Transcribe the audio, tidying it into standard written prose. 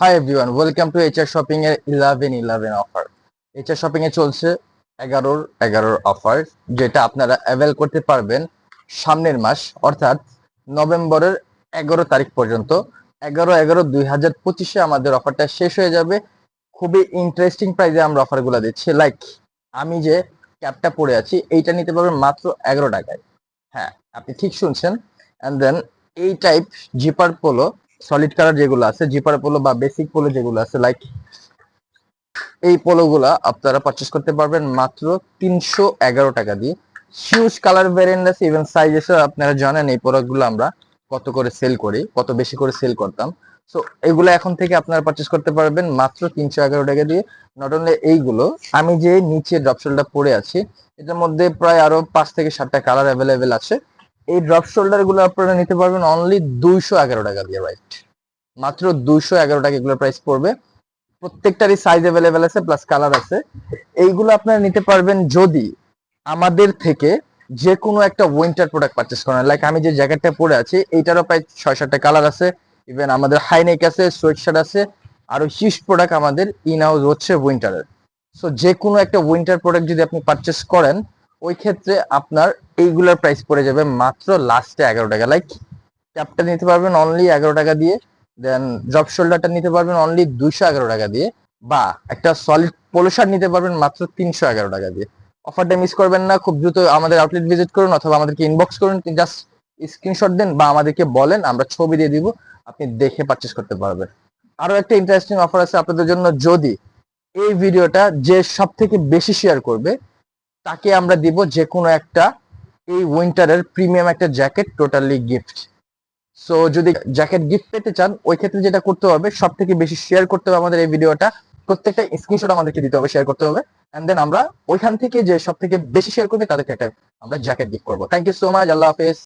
Hi everyone, welcome to HR shopping এর 11/11 offer. HR shopping এ চলছে 11/11 offer, যেটা আপনারা অ্যাভেল করতে পারবেন সামনের মাস অর্থাৎ নভেম্বরের 11 তারিখ পর্যন্ত। 11/11/2025 আমাদের অফারটা শেষ হয়ে যাবে। খুবই ইন্টারেস্টিং প্রাইসে আমরা অফারগুলো দিচ্ছি। লাইক আমি যে ক্যাপটা পরে আছি এইটা নিতে পারবেন মাত্র 11 টাকায়। হ্যাঁ, আপনি ঠিক শুনছেন। এন্ড দেন এই type zipper polo, solid colour যেগুলো আছে, জিপার পোলো বা বেসিক পোলো যেগুলো আছে, লাইক এই পোলো গুলা আপনারা পারচেস করতে পারবেন মাত্র 311 টাকা দিয়ে। হিউজ কালার ভ্যারিয়েন্ট আছে, ইভেন সাইজ এসে আপনারা জানেন এই প্রোডাক্ট গুলো আমরা কত করে সেল করি, কত বেশি করে সেল করতাম। সো এগুলো এখন থেকে আপনারা পারচেস করতে পারবেন মাত্র 311 টাকা দিয়ে। নট অনলি এইগুলো, আমি যে নিচে ড্রপশোলটা পরে আছি এটার মধ্যে প্রায় আরো 5 থেকে 7টা কালার অ্যাভেলেবেল আছে। এই ড্রপ শোল্ডার গুলো আপনারা নিতে পারবেন অনলি 211 টাকা দিয়ে। রাইট, মাত্র 211 টাকা এগুলোর প্রাইস পড়বে। প্রত্যেকটারই সাইজ অ্যাভেলেবেল আছে, প্লাস কালার আছে। এইগুলো আপনারা নিতে পারবেন যদি আমাদের থেকে যে কোনো একটা উইন্টার প্রোডাক্ট পারচেস করেন। লাইক আমি যে জ্যাকেটটা পরে আছি এইটারও প্রায় 6-7টা কালার আছে। ইভেন আমাদের হাইনেক আছে, সোয়েটশার্ট আছে, আরো হিউজ প্রোডাক্ট আমাদের ইন হাউস হচ্ছে উইন্টারের। সো যে কোনো একটা উইন্টার প্রোডাক্ট যদি আপনি পারচেস করেন, ওই ক্ষেত্রে আপনার এইগুলোর প্রাইস পড়ে যাবে মাত্র লাস্টে 11 টাকা। লাইক ক্যাপটা নিতে পারবেন অনলি 11 টাকা দিয়ে, দেন ড্রপ শোল্ডারটা নিতে পারবেন অনলি 211 টাকা দিয়ে, বা একটা সলিড পোলো শার্ট নিতে পারবেন মাত্র 311 টাকা দিয়ে। অফারটা মিস করবেন না, খুব দ্রুত আমাদের আউটলেট ভিজিট করুন অথবা আমাদেরকে ইনবক্স করুন, জাস্ট স্ক্রিনশট দেন বা আমাদেরকে বলেন, আমরা ছবি দিয়ে দিব, আপনি দেখে পারচেস করতে পারবেন। আরো একটা ইন্টারেস্টিং অফার আছে আপনাদের জন্য, যদি এই ভিডিওটা যে সব থেকে বেশি শেয়ার করবে তাকে আমরা দিব যে কোনো একটা এই উইন্টারের প্রিমিয়াম একটা জ্যাকেট টোটালি গিফট। সো যদি জ্যাকেট গিফট পেতে চান, ওই ক্ষেত্রে যেটা করতে হবে, সব থেকে বেশি শেয়ার করতে হবে আমাদের এই ভিডিওটা, প্রত্যেকটা স্ক্রিনশট আমাদেরকে দিতে হবে, শেয়ার করতে হবে। এন্ড দেন আমরা ওইখান থেকে যে সব থেকে বেশি শেয়ার করবে তাদেরকে একটা আমরা জ্যাকেট গিফট করবো। থ্যাংক ইউ সো মাচ, আল্লাহ হাফেজ।